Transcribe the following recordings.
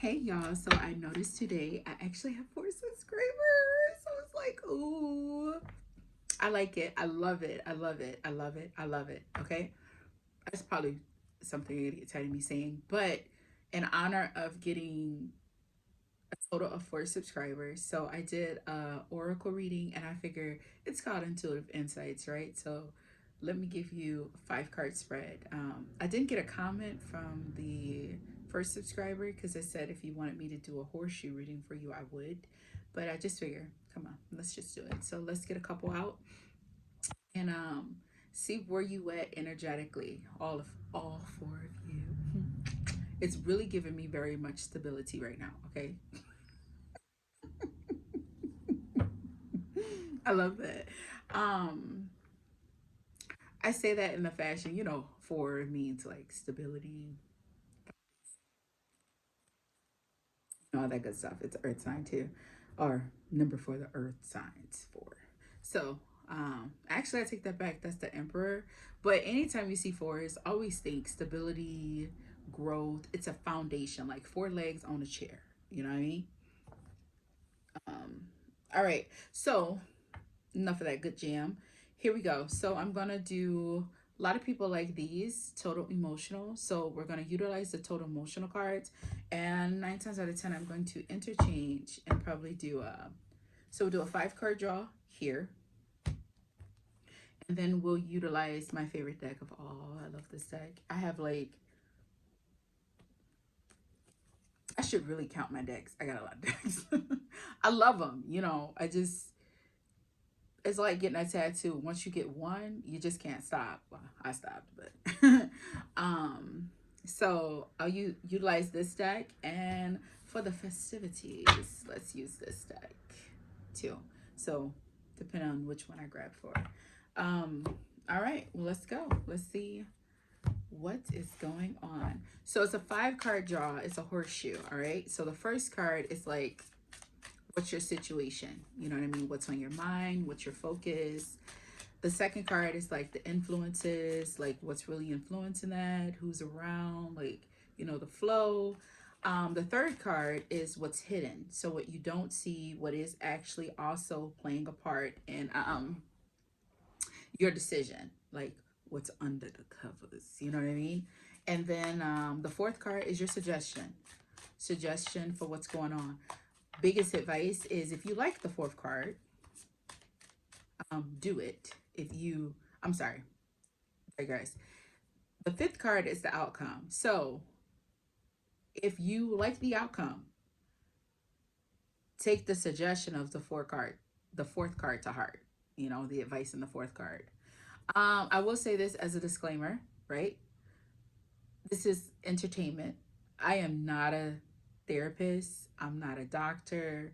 Hey y'all, so I noticed today I actually have 4 subscribers. So it's like, ooh, I like it. I love it. I love it. I love it. I love it. Okay. That's probably something you're gonna get tired of me saying. But in honor of getting a total of 4 subscribers, so I did oracle reading and I figure it's called intuitive insights, right? So let me give you a 5 card spread. I didn't get a comment from the first subscriber because I said if you wanted me to do a horseshoe reading for you, I would. But I just figure, come on, let's just do it. So let's get a couple out and see where you at energetically. All 4 of you. It's really giving me very much stability right now. Okay, I love that. Um, I say that in the fashion, 4 means like stability, all that good stuff. It's earth sign too, or number for the earth signs 4. So, actually, I take that back. That's the emperor. But anytime you see 4s, always think stability, growth. It's a foundation, like 4 legs on a chair. You know what I mean? Um, all right. So enough of that good jam. Here we go. So I'm gonna do a lot of people like these total emotional. So we're gonna utilize the total emotional cards, and 9 times out of 10, I'm going to interchange and probably do a. So we'll do a 5 card draw here, and then we'll utilize my favorite deck of all. I love this deck. I have like I should really count my decks. I got a lot of decks. I love them. I just it's like getting a tattoo. Once you get one, you just can't stop. Well, I stopped, but um, so I'll utilize this deck, and for the festivities, let's use this deck too. So depending on which one I grab for. Um, all right, well, let's go. Let's see what is going on. So it's a 5 card draw. It's a horseshoe. All right. So the first card is like, what's your situation? You know what I mean? What's on your mind? What's your focus? The second card is like the influences, like what's really influencing that, who's around, like, the flow. The third card is what's hidden. So what you don't see, what is actually also playing a part in your decision, like what's under the covers. You know what I mean? And then the fourth card is your suggestion for what's going on. Biggest advice is if you like the fourth card, do it. I'm sorry, guys. The fifth card is the outcome. So if you like the outcome, take the suggestion of the fourth card to heart. The advice in the fourth card. I will say this as a disclaimer, right? This is entertainment. I am not a therapist. I'm not a doctor.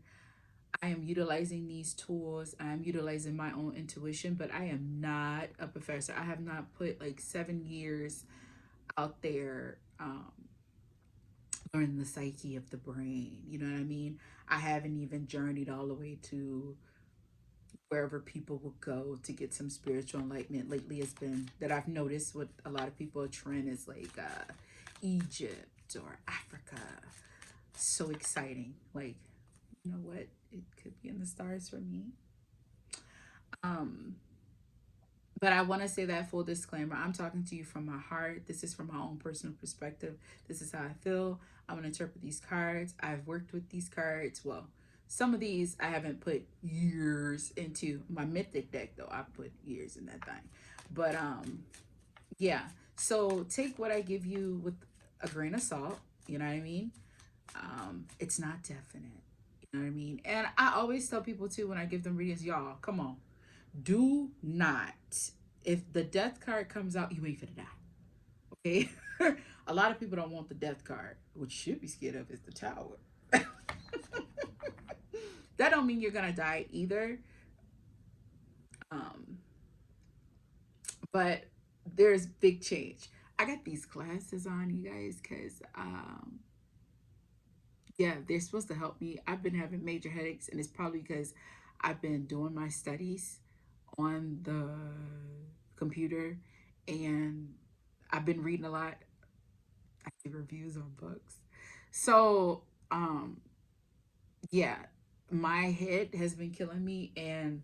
I am utilizing these tools. I am utilizing my own intuition, but I am not a professor. I have not put like 7 years out there learning the psyche of the brain. You know what I mean? I haven't even journeyed all the way to wherever people will go to get some spiritual enlightenment. Lately, it's been that I've noticed what a lot of people are trend is like Egypt or Africa. So exciting. Like, you know what? It could be in the stars for me. Um, But I want to say that full disclaimer. I'm talking to you from my heart. This is from my own personal perspective. This is how I feel. I'm going to interpret these cards. I've worked with these cards. Well, some of these I haven't put years into. My mythic deck, though, I put years in that thing. But yeah. So take what I give you with a grain of salt. You know what I mean? It's not definite. You know what I mean? And I always tell people too when I give them readings, y'all, come on, do not. If the death card comes out, you ain't finna die. Okay? A lot of people don't want the death card. What you should be scared of is the tower. That don't mean you're gonna die either. Um, but there's big change. I got these glasses on, you guys, because yeah, they're supposed to help me. I've been having major headaches, and it's probably because I've been doing my studies on the computer, and I've been reading a lot. I give reviews on books. So um yeah, my head has been killing me, and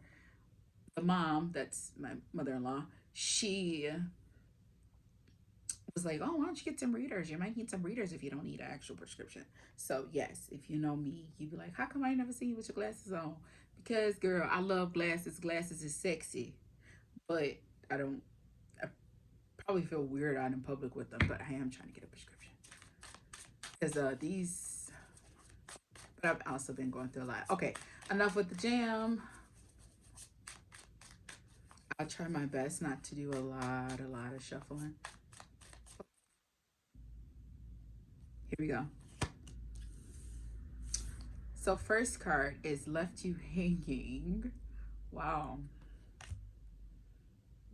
the mom, that's my mother-in-law, she was like, oh, why don't you get some readers? You might need some readers if you don't need an actual prescription. So yes, if you know me, you'd be like, how come I ain't never seen you with your glasses on? Because girl, I love glasses. Glasses is sexy. But I don't, I probably feel weird out in public with them, but I am trying to get a prescription. Because these, but I've also been going through a lot. Okay, enough with the jam. I'll try my best not to do a lot of shuffling. Here we go. So first card is left you hanging. Wow.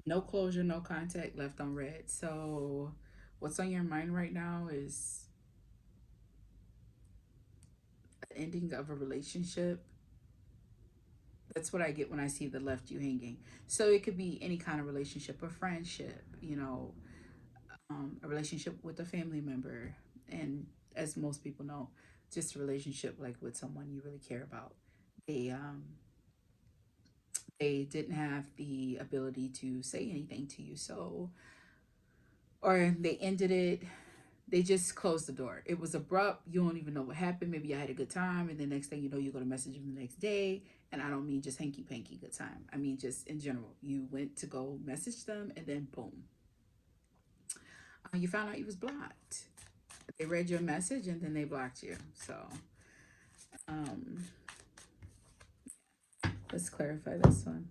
No closure, no contact, left on red. So what's on your mind right now is the ending of a relationship. That's what I get when I see the left you hanging. So it could be any kind of relationship, a friendship, a relationship with a family member, and as most people know, just a relationship like with someone you really care about. They um, they didn't have the ability to say anything to you, so or they ended it. They just closed the door. It was abrupt. You don't even know what happened. Maybe I had a good time, and the next thing you know, you're gonna message them the next day. And I don't mean just hanky panky good time. I mean just in general. You went to go message them, and then boom, you found out you was blocked. They read your message, and then they blocked you. So um, let's clarify this one.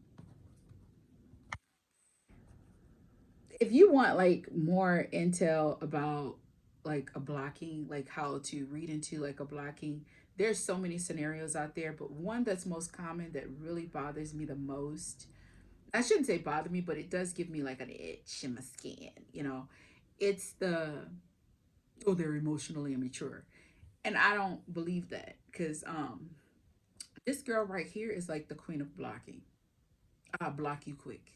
If you want like more intel about like a blocking, like how to read into like a blocking, there's so many scenarios out there, but one that's most common that really bothers me the most, I shouldn't say bother me, but it does give me like an itch in my skin, it's the, oh, they're emotionally immature. And I don't believe that, because this girl right here is like the queen of blocking. I'll block you quick.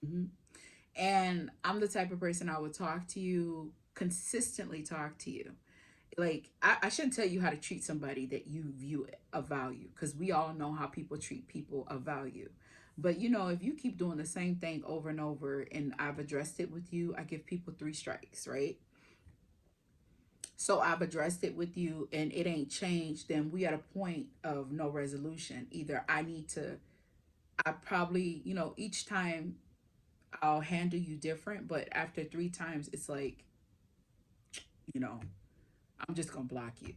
Hmm. And I'm the type of person, I would talk to you, consistently talk to you. Like, I shouldn't tell you how to treat somebody that you view of value, because we all know how people treat people of value. But if you keep doing the same thing over and over, and I've addressed it with you, I give people three strikes, right? So I've addressed it with you and it ain't changed, then we at a point of no resolution. Either I probably, each time I'll handle you different, but after three times, it's like, you know, I'm just gonna block you.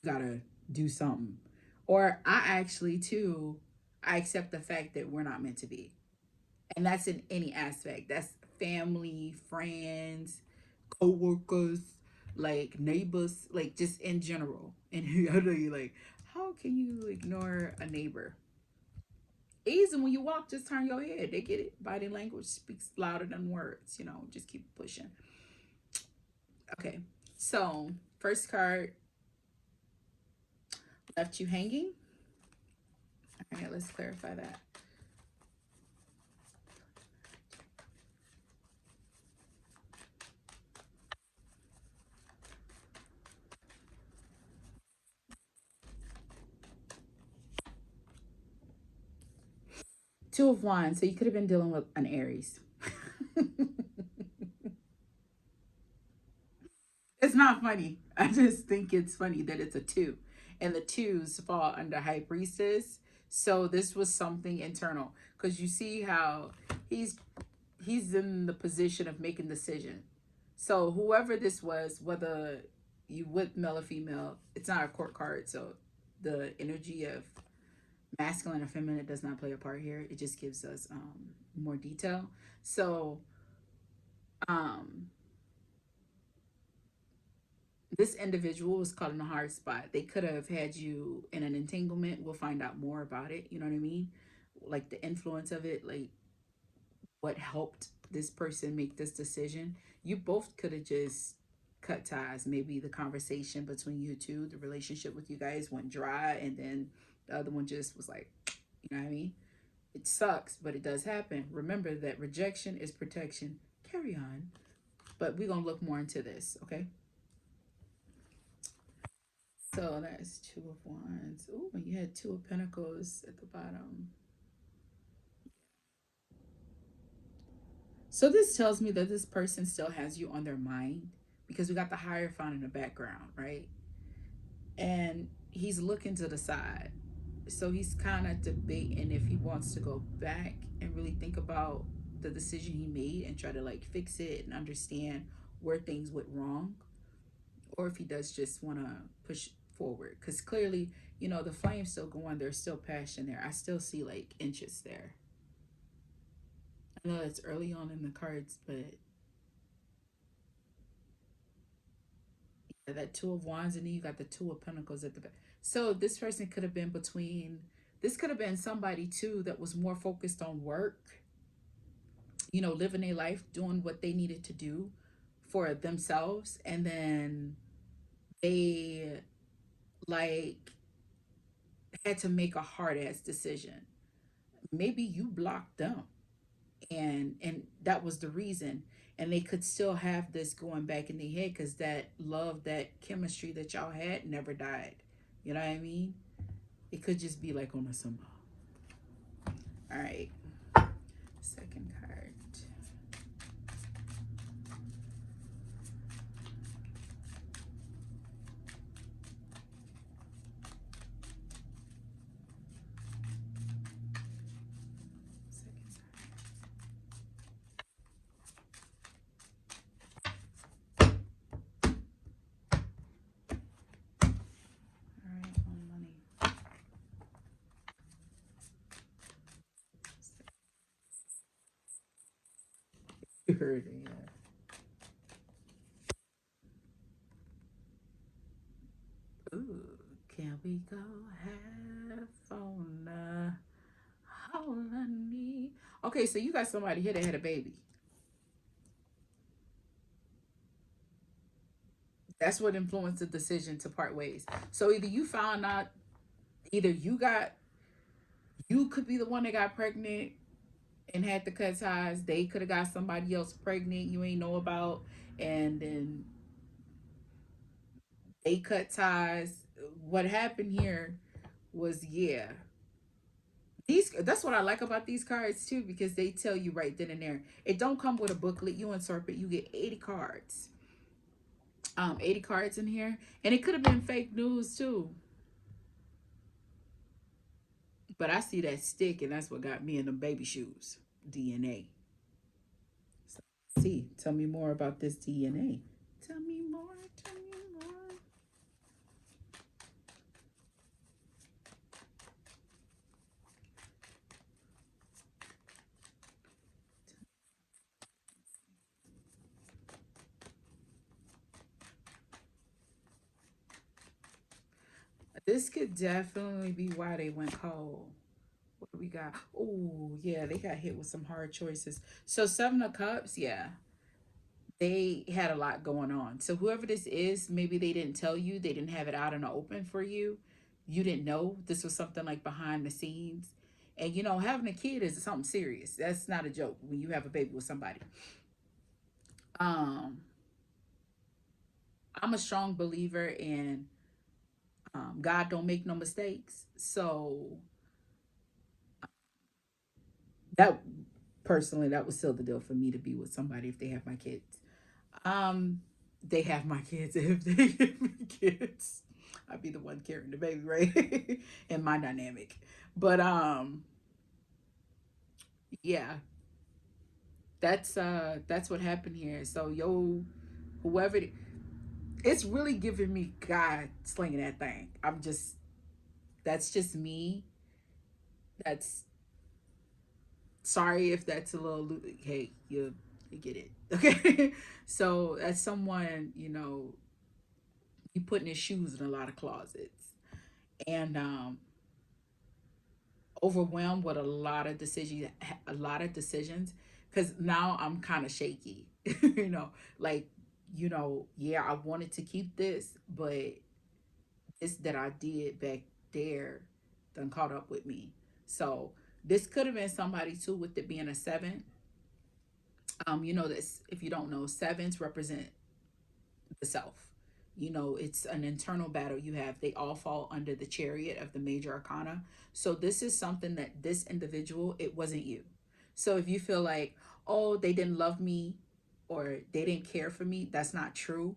You gotta do something. Or I actually too, I accept the fact that we're not meant to be. And that's in any aspect. That's family, friends, co-workers, like neighbors, like just in general. And I know you like, how can you ignore a neighbor? Easy, when you walk, just turn your head. They get it. Body language speaks louder than words. Just keep pushing. Okay. So first card left you hanging. All right, let's clarify that. Two of Wands. So you could have been dealing with an Aries. It's not funny. I just think it's funny that it's a two. And the twos fall under High Priestess. So this was something internal. Because you see how he's he's in the position of making decision. So whoever this was, whether you with male or female, it's not a court card. So the energy of masculine or feminine does not play a part here. It just gives us more detail. So um this individual was caught in a hard spot. They could have had you in an entanglement. We'll find out more about it. You know what I mean? Like the influence of it, like what helped this person make this decision. You both could have just cut ties. Maybe the conversation between you two, the relationship with you guys went dry, and then the other one just was like, you know what I mean? It sucks, but it does happen. Remember that rejection is protection. Carry on. But we're going to look more into this, okay? So that's two of wands. Ooh, and you had two of pentacles at the bottom. So this tells me that this person still has you on their mind because we got the Hierophant in the background, right? And he's looking to the side. So he's kind of debating if he wants to go back and really think about the decision he made and try to like fix it and understand where things went wrong, or if he does just want to push forward. Because clearly, the flame's still going. There's still passion there. I still see like interest there. I know it's early on in the cards, but that two of wands, and then you got the two of pentacles at the back. So this person could have been between. This could have been somebody too that was more focused on work, living their life, doing what they needed to do for themselves, and then they like had to make a hard ass decision. Maybe you blocked them, and that was the reason. And they could still have this going back in their head because that love, that chemistry that y'all had never died. You know what I mean? It could just be like on a symbol. All right. Second card. Second card. All right. On money. You heard it. Yeah. Ooh, can we go half on the Holiday? Okay, so you got somebody here that had a baby. That's what influenced the decision to part ways. So either you found out, either you could be the one that got pregnant and had to cut ties. They could have got somebody else pregnant you ain't know about, and then they cut ties. What happened here was, yeah, these, that's what I like about these cards too, because they tell you right then and there. It don't come with a booklet. You insert it, you get 80 cards. 80 cards in here. And it could have been fake news too. But I see that stick, and that's what got me in the baby shoes. DNA. So, see, tell me more about this DNA. Tell me more, tell me more. This could definitely be why they went cold. What do we got? Oh, yeah, they got hit with some hard choices. So, Seven of Cups, yeah, they had a lot going on. So, whoever this is, maybe they didn't tell you, they didn't have it out in the open for you. You didn't know this was something like behind the scenes. And, having a kid is something serious. That's not a joke when you have a baby with somebody. Um, I'm a strong believer in God don't make no mistakes. So, that personally, that would seal the deal for me to be with somebody if they have my kids. Um, they have my kids if they give me kids. I'd be the one carrying the baby, right? In my dynamic. But yeah, that's what happened here. So whoever it's really giving me God slinging that thing. That's just me. That's sorry if that's a little hey, you get it. Okay. So as someone, you putting his shoes in a lot of closets. And overwhelmed with a lot of decisions because now I'm kind of shaky. Like, yeah, I wanted to keep this, but this that I did back there done caught up with me. So this could have been somebody too, with it being a seven. This, if you don't know, sevens represent the self. You know, it's an internal battle you have. They all fall under the chariot of the major arcana. So this is something that this individual, it wasn't you. So if you feel like, oh, they didn't love me or they didn't care for me, that's not true.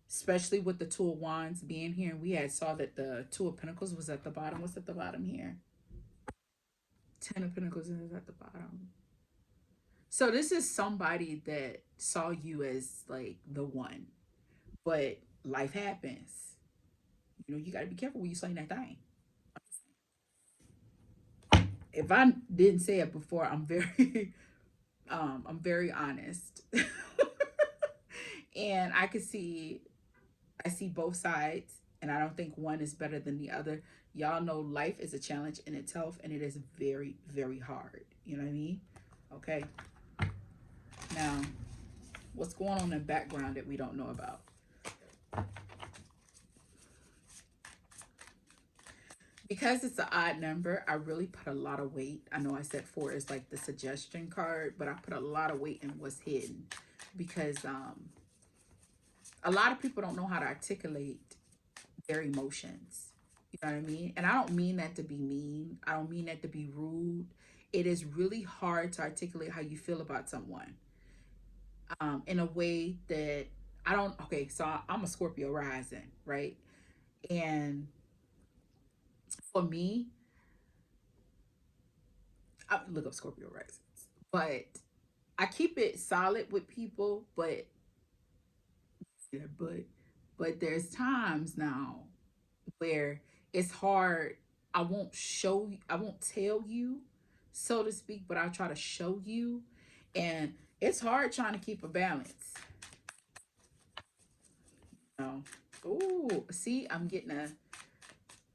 Especially with the Two of Wands being here. And we had saw that the Two of Pentacles was at the bottom. What's at the bottom here? Ten of Pentacles is at the bottom. So this is somebody that saw you as like the one. But life happens. You know, you got to be careful when you saying that thing. If I didn't say it before, I'm very honest. And I see both sides, and I don't think one is better than the other. Y'all know life is a challenge in itself, and it is very, very hard. You know what I mean? Okay. Now, what's going on in the background that we don't know about? Because it's an odd number, I really put a lot of weight. I know I said four is like the suggestion card, but I put a lot of weight in what's hidden because a lot of people don't know how to articulate their emotions. You know what I mean? And I don't mean that to be mean. I don't mean that to be rude. It is really hard to articulate how you feel about someone in a way that I don't. Okay, so I'm a Scorpio rising, right? And for me, I look up Scorpio risings, but I keep it solid with people. But yeah, but there's times now where it's hard. I won't tell you, so to speak, but I'll try to show you. And it's hard trying to keep a balance. You know? Ooh, see, I'm getting a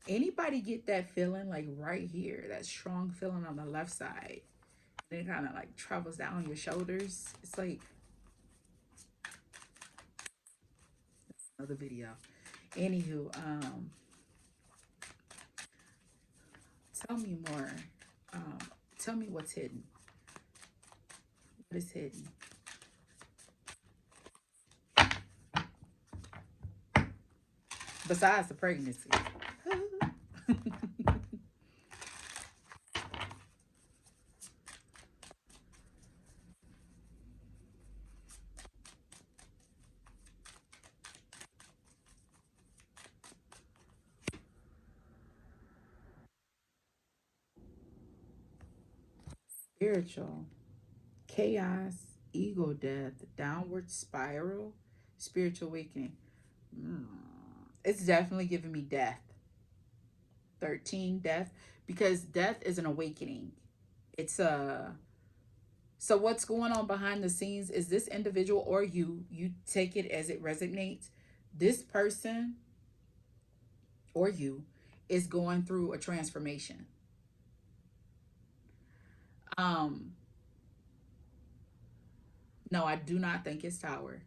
anybody get that feeling like right here, that strong feeling on the left side. And it kind of like travels down your shoulders. It's like another video. Anywho, tell me more. Um, tell me what's hidden. What is hidden? Besides the pregnancy. Spiritual. Chaos, ego death, downward spiral, spiritual awakening. Mm. It's definitely giving me death. 13, death. Because death is an awakening. It's a so what's going on behind the scenes is this individual or you take it as it resonates. This person or you is going through a transformation. Um, no, I do not think it's Tower.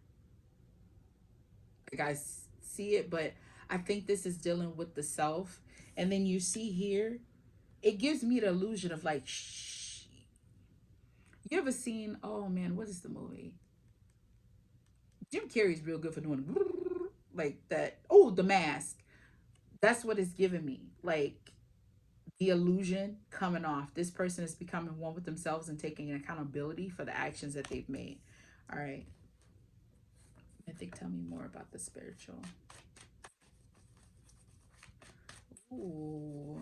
Like see it, but I think this is dealing with the self. And then you see here, it gives me the illusion of like, shh. You ever seen? Oh man, what is the movie? Jim Carrey's real good for doing like that. Oh, The Mask. That's what it's giving me. Like the illusion coming off. This person is becoming one with themselves and taking accountability for the actions that they've made. All right. Mythic, tell me more about the spiritual. Ooh.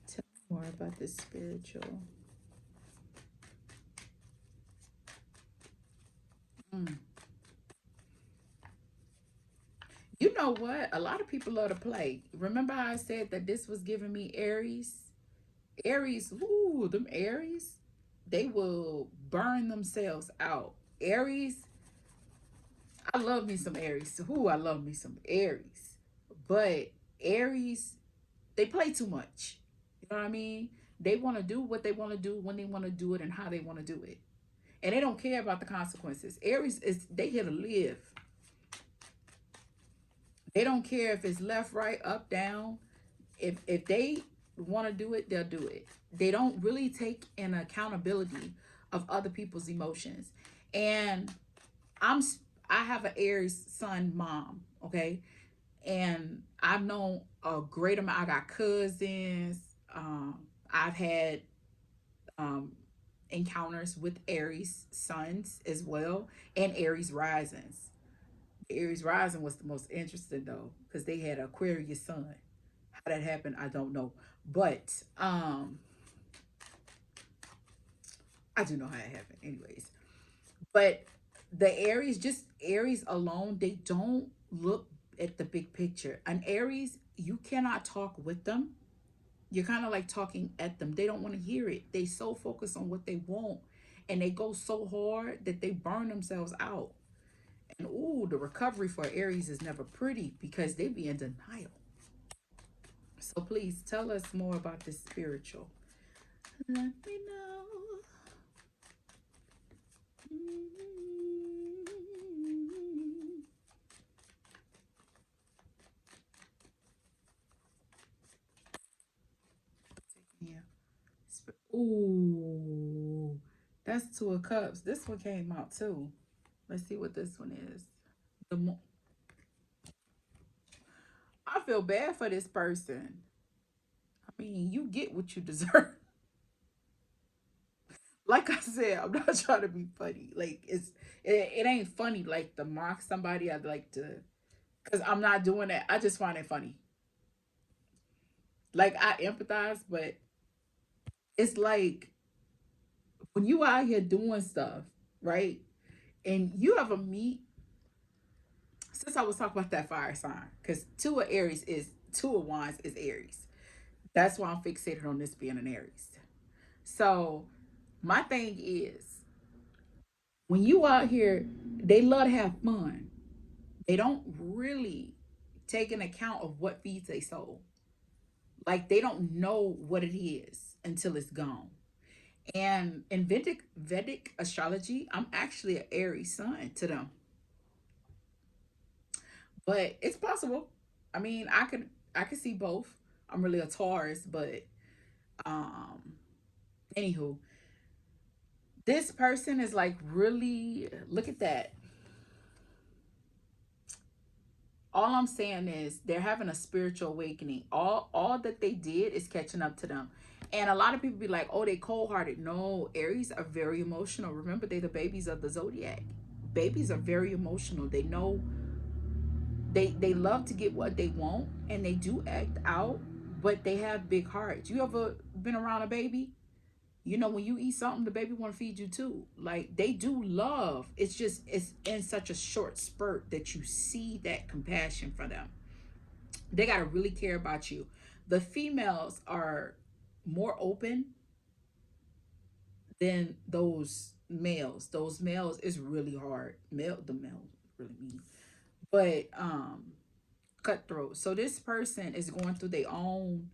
Tell me more about the spiritual. Mm. You know what? A lot of people love to play. Remember how I said that this was giving me Aries? Aries, ooh, them Aries, they will burn themselves out. Aries, I love me some Aries. Ooh, I love me some Aries. But Aries, they play too much. You know what I mean? They want to do what they want to do when they want to do it and how they want to do it. And they don't care about the consequences. Aries is they here to live. They don't care if it's left, right, up, down. If they want to do it, they'll do it. They don't really take an accountability of other people's emotions. And I'm I have an Aries sun mom, okay? And I've known a great amount. I got cousins. I've had um, encounters with Aries suns as well, and Aries risings. Aries rising was the most interesting though, because they had Aquarius sun. How that happened, I don't know, but I do know how it happened, anyways. But the Aries, just Aries alone, they don't look at the big picture. An Aries, you cannot talk with them. You're kind of like talking at them. They don't want to hear it. They so focus on what they want, and they go so hard that they burn themselves out. And ooh, the recovery for Aries is never pretty because they be in denial. So please tell us more about this spiritual. Let me know. Yeah. Ooh, that's Two of Cups. This one came out too. Let's see what this one is. The I feel bad for this person. I mean, you get what you deserve. Like I said, I'm not trying to be funny. Like it ain't funny like to mock somebody. I'd like to, because I'm not doing that. I just find it funny. Like I empathize, but it's like when you out here doing stuff, right? And you ever meet, since I was talking about that fire sign, because two of wands is Aries. That's why I'm fixated on this being an Aries. So my thing is, when you out here, they love to have fun. They don't really take an account of what feeds their soul. Like they don't know what it is until it's gone. And in Vedic astrology, I'm actually an Aries sun to them, but it's possible. I mean, I could see both. I'm really a Taurus, but um, anywho, this person is like really look at that. All I'm saying is they're having a spiritual awakening. All that they did is catching up to them. And a lot of people be like, oh, they cold hearted. No, Aries are very emotional. Remember, they're the babies of the zodiac. Babies are very emotional. They know they love to get what they want and they do act out, but they have big hearts. You ever been around a baby? You know, when you eat something, the baby want to feed you too. Like they do love. It's just it's in such a short spurt that you see that compassion for them. They got to really care about you. The females are more open than those males. Those males is really hard. The male really mean, but cutthroat. So this person is going through their own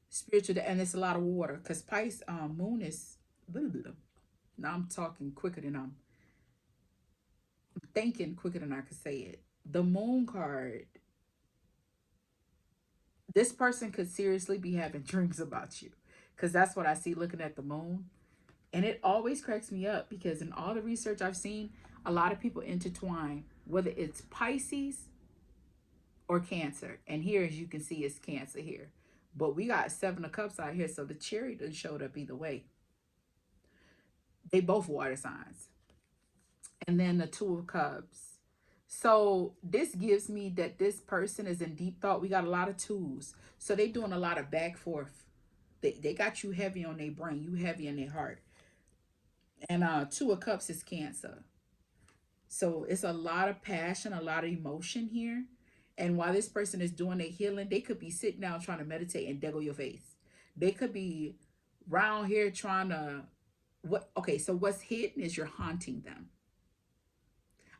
spiritual, and it's a lot of water because Pisces moon is. Blah, blah, blah. Now I'm talking quicker than I'm thinking quicker than I could say it. The moon card, this person could seriously be having dreams about you because that's what I see looking at the moon. And it always cracks me up because in all the research I've seen, a lot of people intertwine, whether it's Pisces or Cancer. And here, as you can see, it's Cancer here. But we got Seven of Cups out here, so the cherry done showed up either way. They both water signs. And then the Two of Cups. So this gives me that this person is in deep thought. We got a lot of twos. So they doing a lot of back forth. They got you heavy on their brain, you heavy in their heart. And Two of Cups is Cancer. So it's a lot of passion, a lot of emotion here. And while this person is doing their healing, they could be sitting down trying to meditate and deggle your face. They could be round here trying to what okay, so what's hidden is you're haunting them.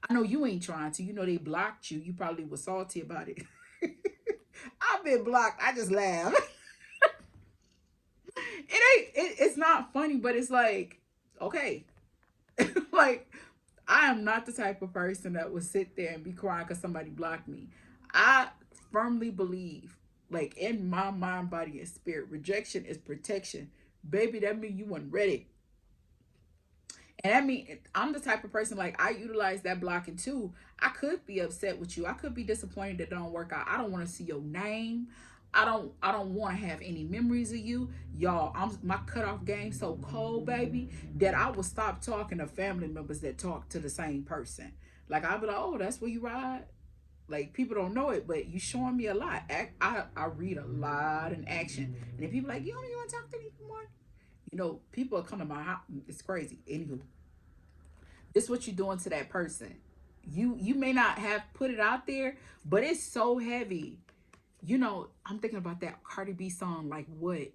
I know you ain't trying to. You know they blocked you. You probably was salty about it. I've been blocked. I just laugh. It's not funny, but it's like, okay. Like I am not the type of person that would sit there and be crying because somebody blocked me. I firmly believe, like in my mind, body, and spirit, rejection is protection. Baby, that means you weren't ready. And I mean, I'm the type of person, like, I utilize that blocking too. I could be upset with you. I could be disappointed that it don't work out. I don't want to see your name. I don't want to have any memories of you. Y'all, my cutoff game so cold, baby, that I will stop talking to family members that talk to the same person. Like, I'll be like, oh, that's where you ride. Like, people don't know it, but you showing me a lot. I read a lot in action. And if people like, you don't even want to talk to me anymore. People are coming to my house. It's crazy. Anywho, it's what you're doing to that person. You may not have put it out there, but it's so heavy. I'm thinking about that Cardi B song, like what?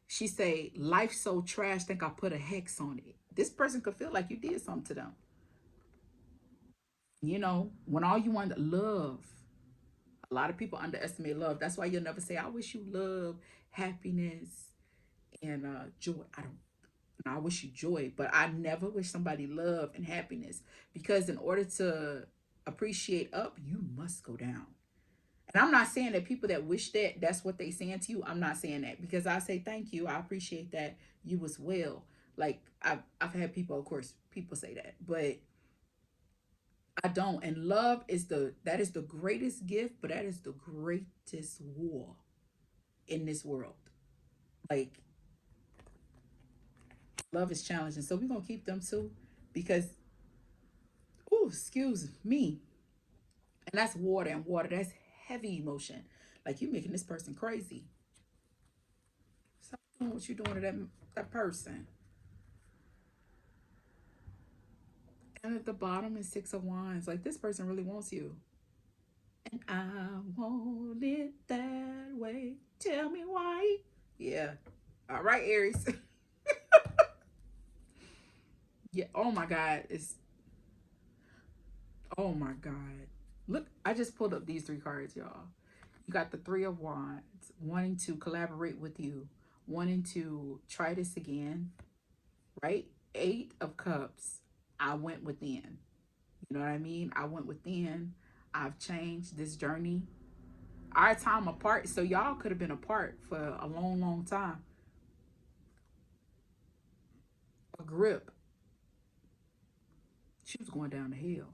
She say, "Life's so trash, think I put a hex on it." This person could feel like you did something to them. When all you want love. A lot of people underestimate love. That's why you'll never say, "I wish you love, happiness, and joy." I wish you joy, but I never wish somebody love and happiness, because in order to appreciate up, you must go down. And I'm not saying that people that wish that's what they saying to you. I'm not saying that, because I say thank you. I appreciate that you as well. Like, I've had people, of course, people say that, but I don't. And love is the greatest gift, but that is the greatest war in this world. Like, love is challenging. So we're gonna keep them too, because oh, excuse me. And that's water, and water, that's heavy emotion. Like, you making this person crazy. Stop doing what you're doing to that person. And at the bottom is Six of Wands. Like, this person really wants you. And I want it that way. Tell me why. Yeah. All right, Aries. Yeah. Oh my God. Oh my God. Look, I just pulled up these three cards, y'all. You got the Three of Wands, wanting to collaborate with you, wanting to try this again, right? Eight of Cups. I went within. You know what I mean? I went within. I've changed this journey. Our time apart, so y'all could have been apart for a long, long time. A grip. She was going down to hell.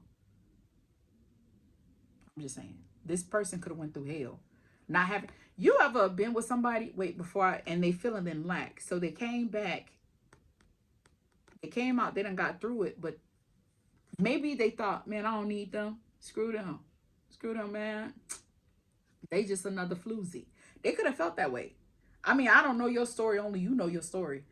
I'm just saying. This person could have went through hell. Not having you ever been with somebody, wait, before and they feeling in lack. So they came back, they came out, they done got through it, but maybe they thought, man, I don't need them. Screw them. Screw them, man. They just another floozy. They could have felt that way. I mean, I don't know your story, only you know your story.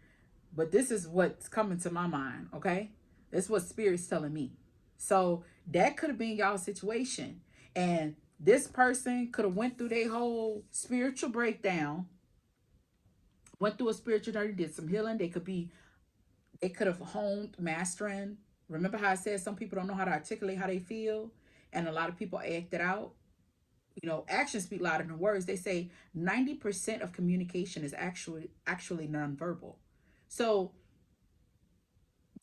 But this is what's coming to my mind, okay? That's what Spirit's telling me. So that could have been y'all's situation. And this person could have went through their whole spiritual breakdown, went through a spiritual journey, did some healing. They could have honed mastering. Remember how I said some people don't know how to articulate how they feel? And a lot of people act it out. Actions speak louder than words. They say 90% of communication is actually nonverbal. So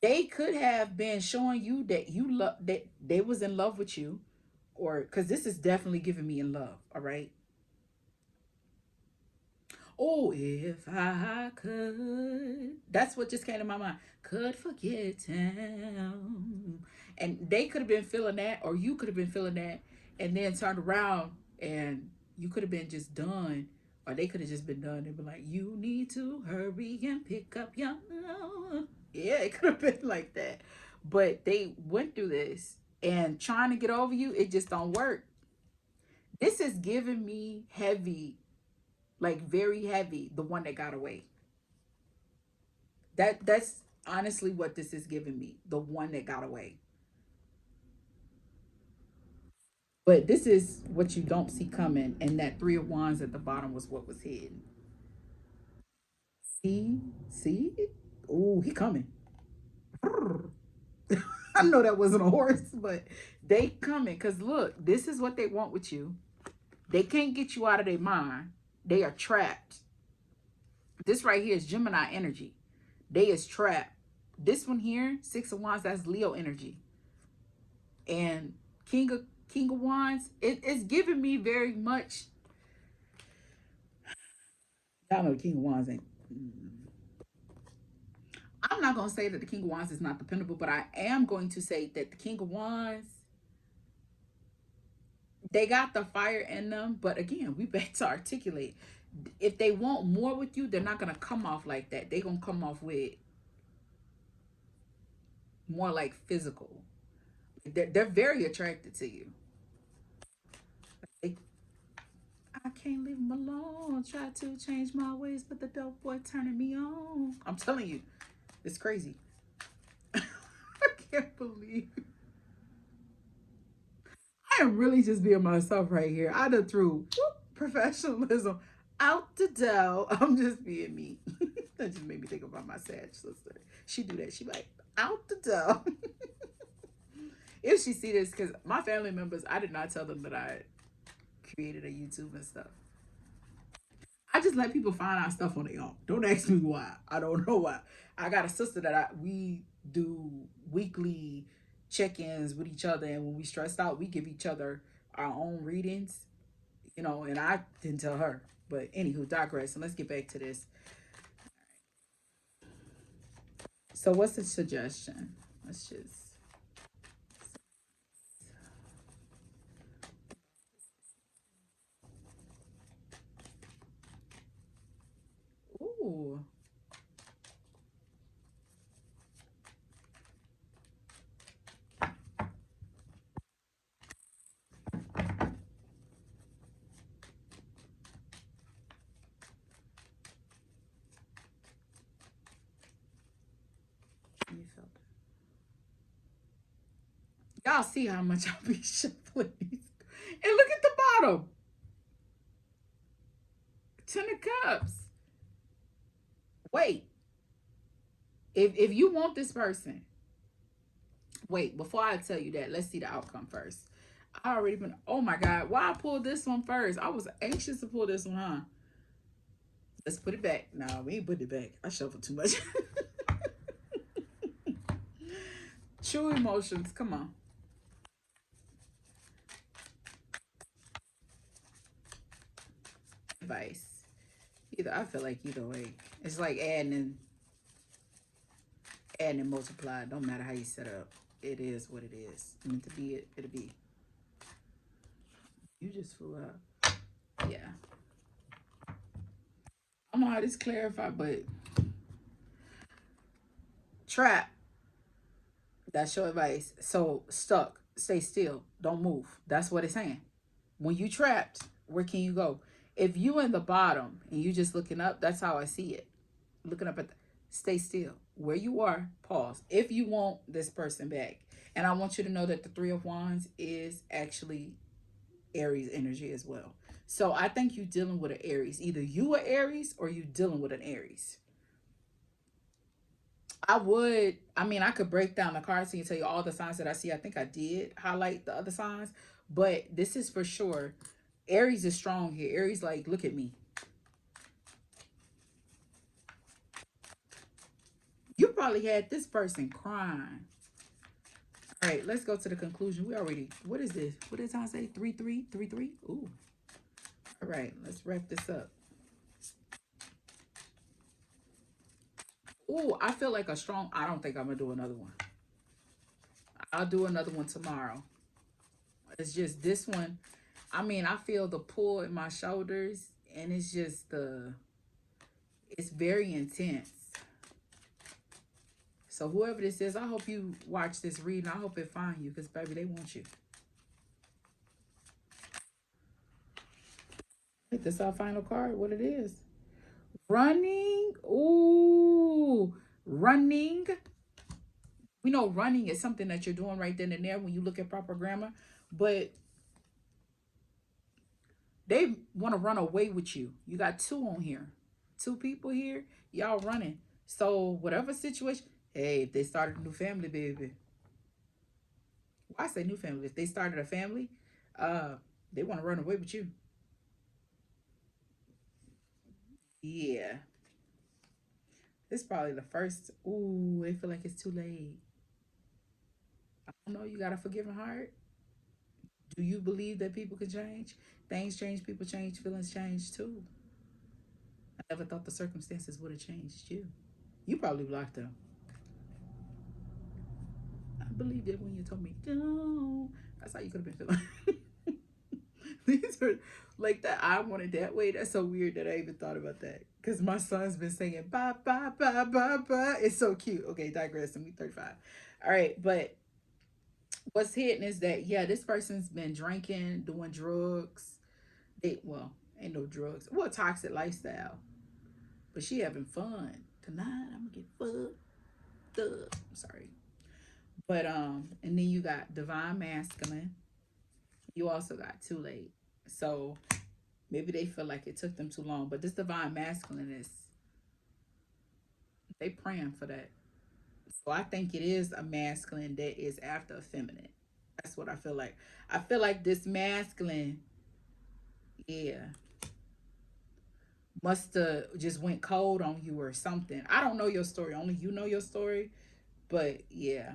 they could have been showing you that you love, that they was in love with you, or because this is definitely giving me in love. All right. Oh, if I could, that's what just came to my mind. Could forget him. And they could have been feeling that, or you could have been feeling that, and then turned around and you could have been just done, or they could have just been done. They'd be like, you need to hurry and pick up your. Yeah, it could have been like that. But they went through this, and trying to get over you, it just don't work. This is giving me heavy, like very heavy, the one that got away. That's honestly what this is giving me, the one that got away. But this is what you don't see coming, and that Three of Wands at the bottom was what was hidden. See. Oh, he coming. I know that wasn't a horse, but they coming, because look, this is what they want with you. They can't get you out of their mind. They are trapped. This right here is Gemini energy. They is trapped. This one here, Six of Wands, that's Leo energy. And King of Wands, it's giving me very much. Y'all know the King of Wands ain't. I'm not going to say that the King of Wands is not dependable, but I am going to say that the King of Wands, they got the fire in them. But again, we better to articulate. If they want more with you, they're not going to come off like that. They're going to come off with more like physical. They're very attracted to you. They, I can't leave them alone. Try to change my ways, but the dope boy turning me on. I'm telling you, it's crazy. I can't believe I am really just being myself right here. I done threw professionalism out the door. I'm just being me. That just made me think about my Sag sister. She do that. She like out the door. If she see this, because my family members, I did not tell them that I created a YouTube and stuff. I just let people find out stuff on their own. Don't ask me why. I don't know why. I got a sister that we do weekly check-ins with each other, and when we stressed out, we give each other our own readings, and I didn't tell her. But anywho, digress. And let's get back to this. So what's the suggestion? Let's just ooh. You felt it. Y'all see how much I be shuffling these. And look at the bottom. Ten of Cups. Wait. If you want this person, wait, before I tell you that, let's see the outcome first. I already been, oh my God, why I pulled this one first? I was anxious to pull this one, huh? Let's put it back. No, we ain't put it back. I shuffled too much. True emotions, come on. Advice. Either I feel like either way. It's like adding and multiply. Don't matter how you set up. It is what it is. Meant to be it, it'll be. You just flew out. Yeah. I don't know how this clarify, but trap. That's your advice. So stuck. Stay still. Don't move. That's what it's saying. When you trapped, where can you go? If you in the bottom and you just looking up, that's how I see it. Looking up at stay still. Where you are, pause. If you want this person back. And I want you to know that the Three of Wands is actually Aries energy as well. So I think you dealing with an Aries. Either you are Aries or you dealing with an Aries. I could break down the cards and tell you all the signs that I see. I think I did highlight the other signs, but this is for sure. Aries is strong here. Aries, like, look at me. You probably had this person crying. All right, let's go to the conclusion. We already, what is this? What did I say? 3-3, 3-3. Ooh. All right, let's wrap this up. Ooh, I feel like a strong, I don't think I'm going to do another one. I'll do another one tomorrow. It's just this one. I feel the pull in my shoulders, and it's just it's very intense. So whoever this is, I hope you watch this reading. I hope it find you, because baby, they want you. Wait, this our final card. What it is? Running. Ooh, running. We know running is something that you're doing right then and there when you look at proper grammar, but they want to run away with you. You got two on here, two people here. Y'all running. So whatever situation, hey, if they started a new family, baby. Why I say new family? If they started a family, uh, they want to run away with you. Yeah, this is probably the first. Ooh, they feel like it's too late. I don't know. You got a forgiving heart. Do you believe that people can change? Things change, people change, feelings change too. I never thought the circumstances would have changed you. You probably blocked them. believed it when you told me no. That's how you could have been feeling. These are like that. I want it that way. That's so weird that I even thought about that. Because my son's been singing bye bye bye bye bye. It's so cute. Okay, digressing. We 35. All right, but what's hidden is that yeah, this person's been drinking, doing drugs. They well, ain't no drugs. Well, toxic lifestyle. But she having fun. Tonight I'm gonna get fucked up. I'm sorry. But and then you got divine masculine. You also got too late. So maybe they feel like it took them too long. But this divine masculine is they praying for that. So I think it is a masculine that is after a feminine. That's what I feel like. I feel like this masculine, yeah, must have just went cold on you or something. I don't know your story. Only you know your story. But yeah.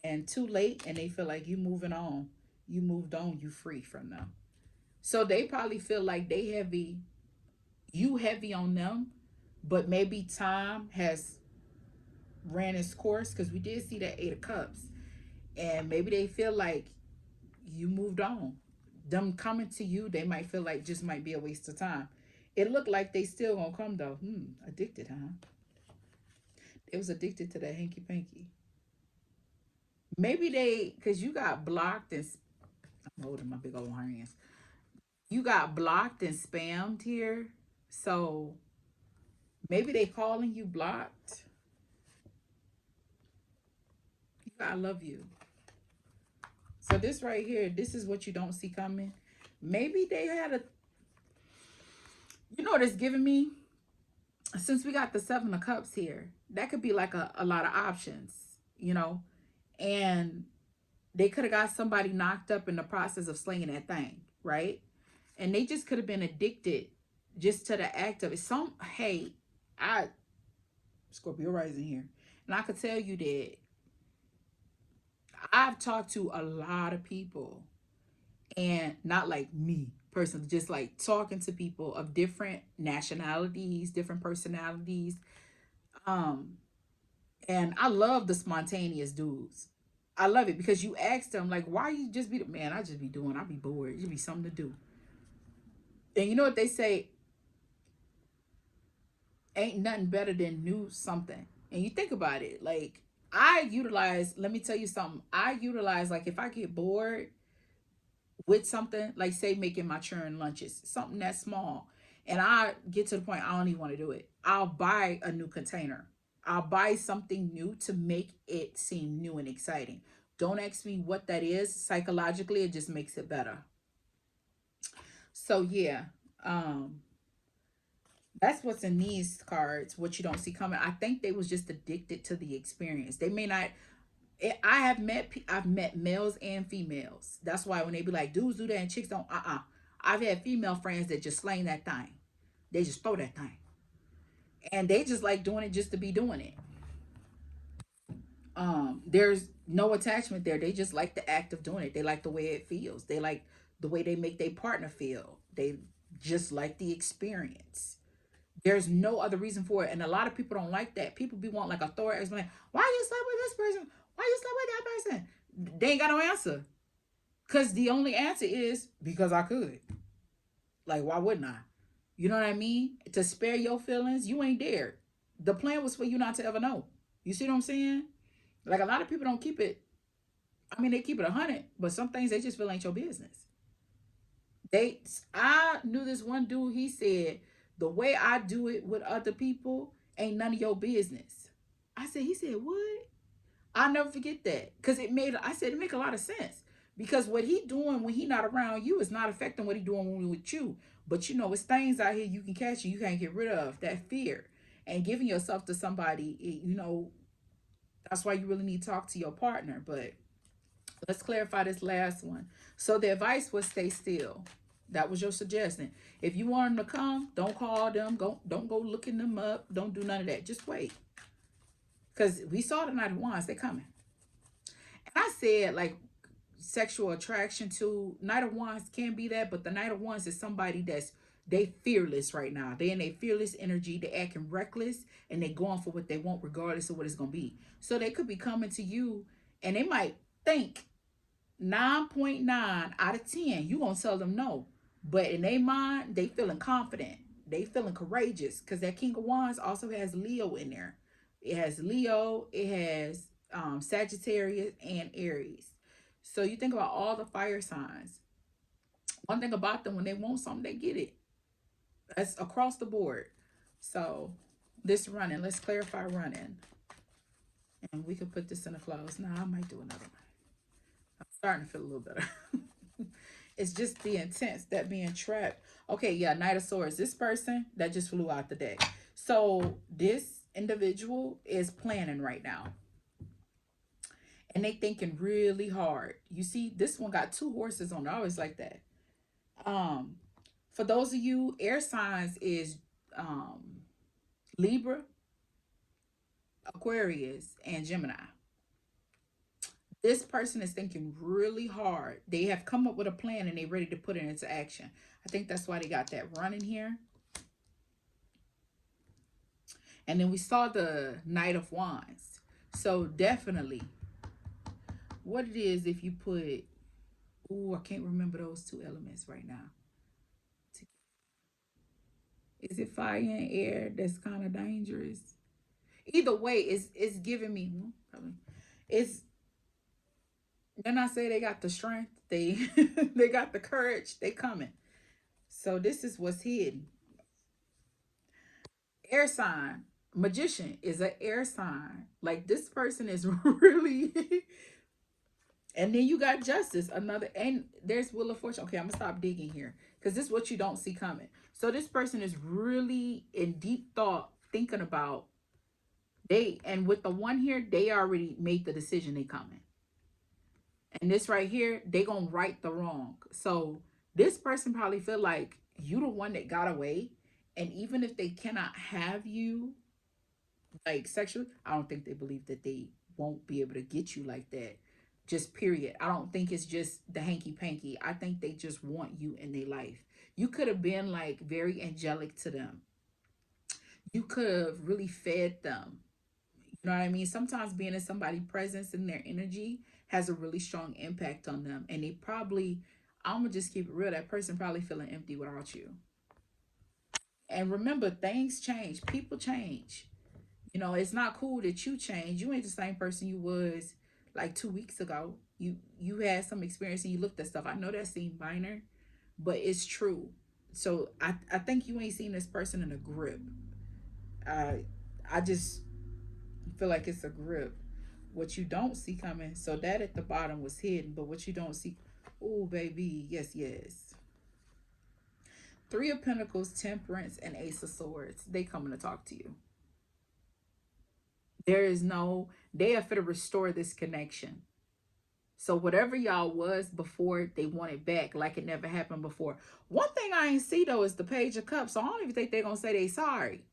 And too late and they feel like you moving on. You moved on, you free from them. So they probably feel like they heavy, you heavy on them, but maybe time has ran its course because we did see that 8 of Cups. And maybe they feel like you moved on. Them coming to you, they might feel like just might be a waste of time. It looked like they still gonna come though. Addicted, huh? They was addicted to that hanky panky. Maybe they, cause you got blocked and I'm holding my big old hands. You got blocked and spammed here, so maybe they calling you blocked. I love you. So this right here, this is what you don't see coming. Maybe they had a, you know what it's giving me? Since we got the 7 of Cups here, that could be like a lot of options, you know? And they could have got somebody knocked up in the process of slinging that thing, right? And they just could have been addicted just to the act of it. Hey, I, Scorpio rising here. And I could tell you that I've talked to a lot of people and not like me personally, just like talking to people of different nationalities, different personalities. Um, and I love the spontaneous dudes. I love it because you ask them like, why you just be man? I just be doing. I be bored. It just be something to do. And you know what they say? Ain't nothing better than new something. And you think about it, like I utilize. Let me tell you something. I utilize like if I get bored with something, like say making my churn lunches, something that small, and I get to the point I don't even want to do it. I'll buy a new container. I'll buy something new to make it seem new and exciting. Don't ask me what that is. Psychologically, it just makes it better. So yeah, um, that's what's in these cards. What you don't see coming. I think they was just addicted to the experience. They may not. I've met males and females. That's why when they be like, dudes do that and chicks don't. I've had female friends that just slang that thing. They just throw that thing, and they just like doing it just to be doing it. There's no attachment there. They just like the act of doing it. They like the way it feels. They like the way they make their partner feel. They just like the experience. There's no other reason for it. And a lot of people don't like that. People be wanting like a thorough explanation. Why you slept with this person? Why you slept with that person? They ain't got no answer. Because the only answer is because I could. Like, why wouldn't I? You know what I mean? To spare your feelings, you ain't there. The plan was for you not to ever know. You see what I'm saying? Like a lot of people don't keep it. I mean, they keep it 100, but some things they just feel ain't your business. I knew this one dude. He said the way I do it with other people ain't none of your business. He said what? I'll never forget that because it made. I said it make a lot of sense because what he doing when he not around you is not affecting what he doing when he with you. But you know, it's things out here you can catch and you can't get rid of that fear and giving yourself to somebody. You know, that's why you really need to talk to your partner. But let's clarify this last one. So the advice was stay still. That was your suggestion. If you want them to come, don't call them. Don't go looking them up. Don't do none of that. Just wait. Because we saw the Knight of Wands. They coming. And I said, like, sexual attraction to Knight of Wands can be that, but the Knight of Wands is somebody that's they fearless right now. They in a fearless energy. They acting reckless and they going for what they want regardless of what it's gonna be. So they could be coming to you And they might think 9.9 out of 10, you gonna tell them no. But in their mind, they feeling confident. They feeling courageous. Because that King of Wands also has Leo in there. It has Leo, it has Sagittarius and Aries. So you think about all the fire signs. One thing about them, when they want something, they get it. That's across the board. So this running, let's clarify running. And we could put this in a close. Now I might do another one. I'm starting to feel a little better. It's just the intense, that being trapped. Okay, yeah, Knight of Swords. This person that just flew out the deck. So this individual is planning right now. And they thinking really hard. You see, this one got two horses on it. I always like that. Um, for those of you, air signs is Libra, Aquarius, and Gemini. This person is thinking really hard. They have come up with a plan and they're ready to put it into action. I think that's why they got that running here. And then we saw the Knight of Wands. So definitely, what it is if you put, oh, I can't remember those two elements right now. Is it fire and air that's kind of dangerous? Either way, it's giving me, it's, then I say they got the strength, they they got the courage, they coming. So this is what's hidden. Air sign. Magician is an air sign. Like this person is really. And then you got justice, another, and there's Wheel of Fortune. Okay, I'm gonna stop digging here because this is what you don't see coming. So this person is really in deep thought, thinking about they, and with the one here, they already made the decision they coming. And this right here, they gonna right the wrong. So this person probably feel like you the one that got away, and even if they cannot have you like sexually, I don't think they believe that they won't be able to get you like that. Just period. I don't think it's just the hanky panky. I think they just want you in their life. You could have been like very angelic to them. You could have really fed them. You know what I mean? Sometimes being in somebody's presence and their energy has a really strong impact on them. And they probably, I'm gonna just keep it real, that person probably feeling empty without you. And remember, things change, people change. You know, it's not cool that you change. You ain't the same person you was like 2 weeks ago. You had some experience and you looked at stuff. I know that seemed minor, but it's true. So I think you ain't seen this person in a grip. I just feel like it's a grip. What you don't see coming. So that at the bottom was hidden, but what you don't see, oh baby, yes, yes. Three of Pentacles, Temperance, and Ace of Swords. They coming to talk to you. There is no, they have to restore this connection. So whatever y'all was before, they want it back like it never happened before. One thing I ain't see though is the Page of Cups. So I don't even think they're gonna say they sorry.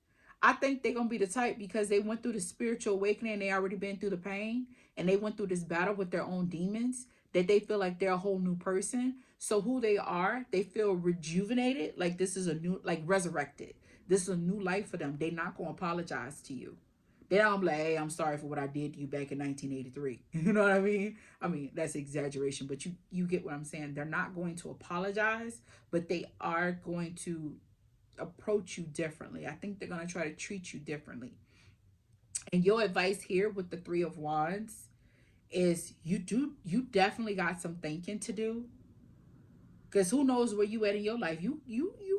I think they're gonna be the type, because they went through the spiritual awakening, they already been through the pain, and they went through this battle with their own demons, that they feel like they're a whole new person. So who they are, they feel rejuvenated, like this is a new, like resurrected. This is a new life for them. They're not gonna apologize to you. They don't be like, hey, I'm sorry for what I did to you back in 1983. You know what I mean? I mean, that's exaggeration, but you get what I'm saying. They're not going to apologize, but they are going to approach you differently. I think they're going to try to treat you differently. And your advice here with the Three of Wands is you definitely got some thinking to do, because who knows where you at in your life. You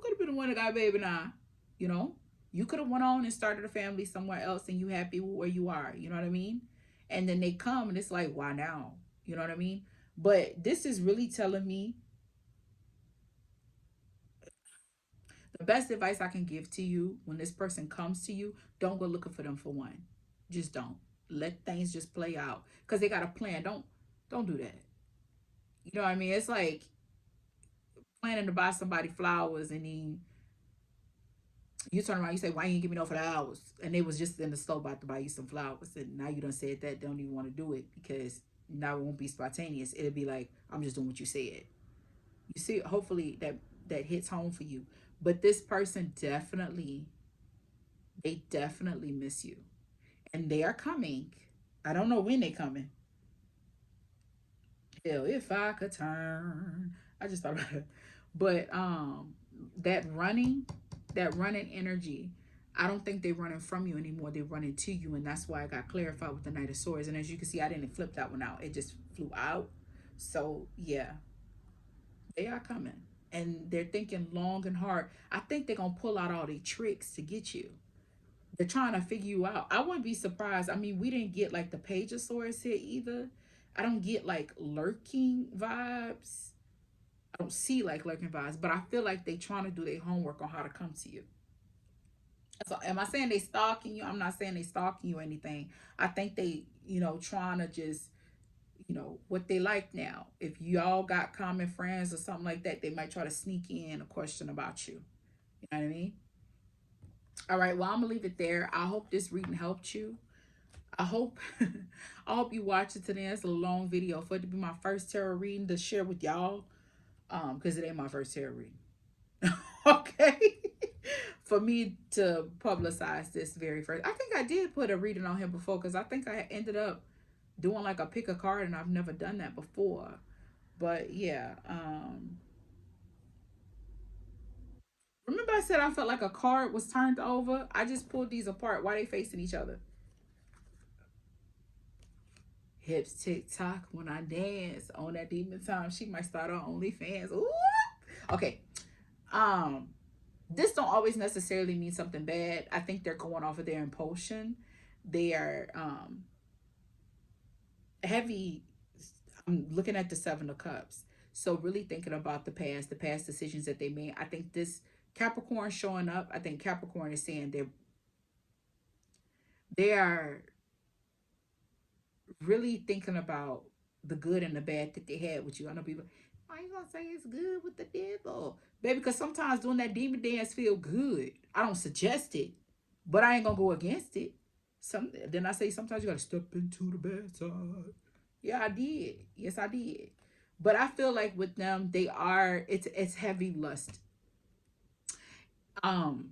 could have been the one that got a baby now, you know. You could have went on and started a family somewhere else and you happy with where you are, you know what I mean? And then they come and it's like, why now? You know what I mean? But this is really telling me the best advice I can give to you: when this person comes to you, don't go looking for them for one. Just don't. Let things just play out. Because they got a plan. Don't do that. You know what I mean? It's like planning to buy somebody flowers and then you turn around, you say, why you ain't give me no flowers? And they was just in the store about to buy you some flowers. And now you done said that, don't even want to do it, because now it won't be spontaneous. It'll be like, I'm just doing what you said. You see, hopefully that hits home for you. But this person definitely, they definitely miss you. And they are coming. I don't know when they coming, Hell, if I could turn. I just thought about it. But that running, that running energy, I don't think they're running from you anymore. They're running to you. And that's why I got clarified with the Knight of Swords. And as you can see, I didn't flip that one out. It just flew out. So yeah, they are coming. And they're thinking long and hard. I think they're gonna pull out all the tricks to get you. They're trying to figure you out. I wouldn't be surprised. I mean, we didn't get like the Page of Swords here either. I don't get like lurking vibes. I don't see like lurking vibes, but I feel like they trying to do their homework on how to come to you. So am I saying they stalking you? I'm not saying they stalking you or anything. I think they, trying to just, what they like now. If y'all got common friends or something like that, they might try to sneak in a question about you. You know what I mean? All right, well, I'm gonna leave it there. I hope this reading helped you. I hope I hope you watch it today. It's a long video for it to be my first tarot reading to share with y'all. Because it ain't my first tarot reading. Okay. For me to publicize this very first. I think I did put a reading on him before because I think I ended up doing like a pick a card and I've never done that before. But yeah, remember I said I felt like a card was turned over? I just pulled these apart. Why they facing each other? Hips tick tock when I dance on that demon time. She might start on OnlyFans. Ooh. Okay. Um, this don't always necessarily mean something bad. I think they're going off of their impulsion. They are heavy. I'm looking at the Seven of Cups. So really thinking about the past decisions that they made. I think this Capricorn showing up. I think Capricorn is saying they are really thinking about the good and the bad that they had with you. I know people, why you gonna say it's good with the devil, baby? Because sometimes doing that demon dance feel good. I don't suggest it, but I ain't gonna go against it. Then I say sometimes you gotta step into the bad side. Yeah, I did. Yes, I did. But I feel like with them, they are. It's heavy lust. Um,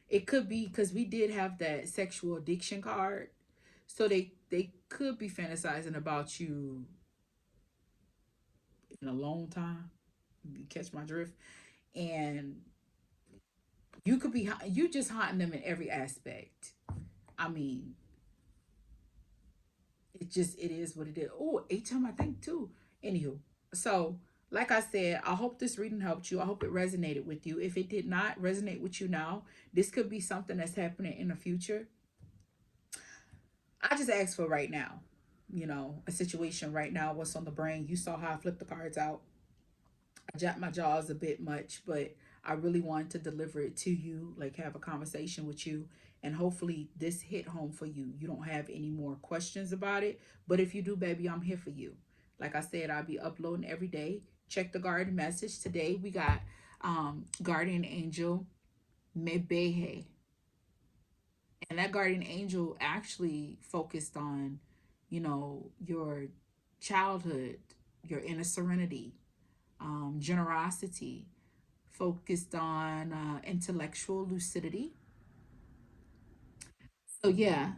it could be because we did have that sexual addiction card, so they could be fantasizing about you in a long time. You catch my drift, and you could be you just haunting them in every aspect. I mean, it is what it is. Oh, each time I think too. Anywho, so like I said, I hope this reading helped you. I hope it resonated with you. If it did not resonate with you now, this could be something that's happening in the future. I just asked for right now. A situation right now. What's on the brain? You saw how I flipped the cards out. I jacked my jaws a bit much, but I really wanted to deliver it to you, like have a conversation with you, and hopefully this hit home for you. You don't have any more questions about it, but if you do, baby, I'm here for you. Like I said, I'll be uploading every day. Check the garden message. Today we got Guardian Angel Mebehe. And that guardian angel actually focused on, your childhood, your inner serenity, generosity, focused on intellectual lucidity. So yeah,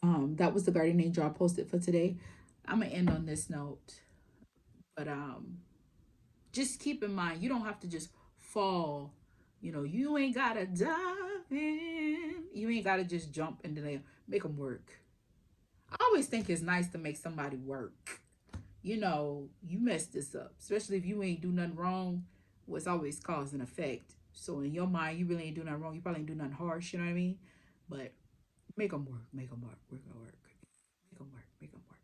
that was the guardian angel I posted for today. I'm gonna end on this note, but just keep in mind you don't have to just fall. You ain't gotta dive in. You ain't gotta just jump into there. Make them work. I always think it's nice to make somebody work. You messed this up, especially if you ain't do nothing wrong. What's always cause and effect. So in your mind, you really ain't do nothing wrong. You probably ain't do nothing harsh. You know what I mean? But make them work. Make them work. We're gonna work. Make them work. Make them work.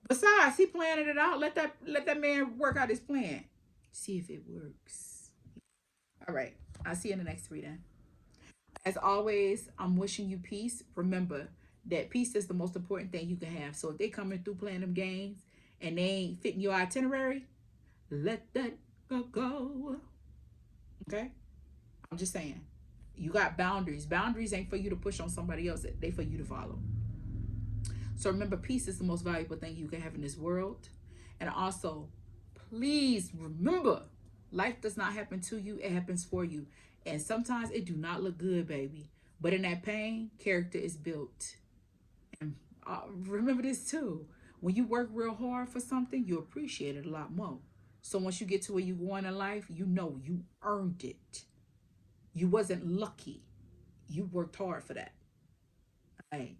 Besides, he planning it out. Let that man work out his plan. See if it works. All right. I'll see you in the next reading. As always, I'm wishing you peace. Remember that peace is the most important thing you can have. So if they coming through playing them games and they ain't fitting your itinerary, let that go. Okay? I'm just saying. You got boundaries. Boundaries ain't for you to push on somebody else. They for you to follow. So remember, peace is the most valuable thing you can have in this world. And also, please remember, life does not happen to you, it happens for you. And sometimes it do not look good, baby. But in that pain, character is built. And remember this too. When you work real hard for something, you appreciate it a lot more. So once you get to where you're going in life, you know you earned it. You wasn't lucky. You worked hard for that. Right.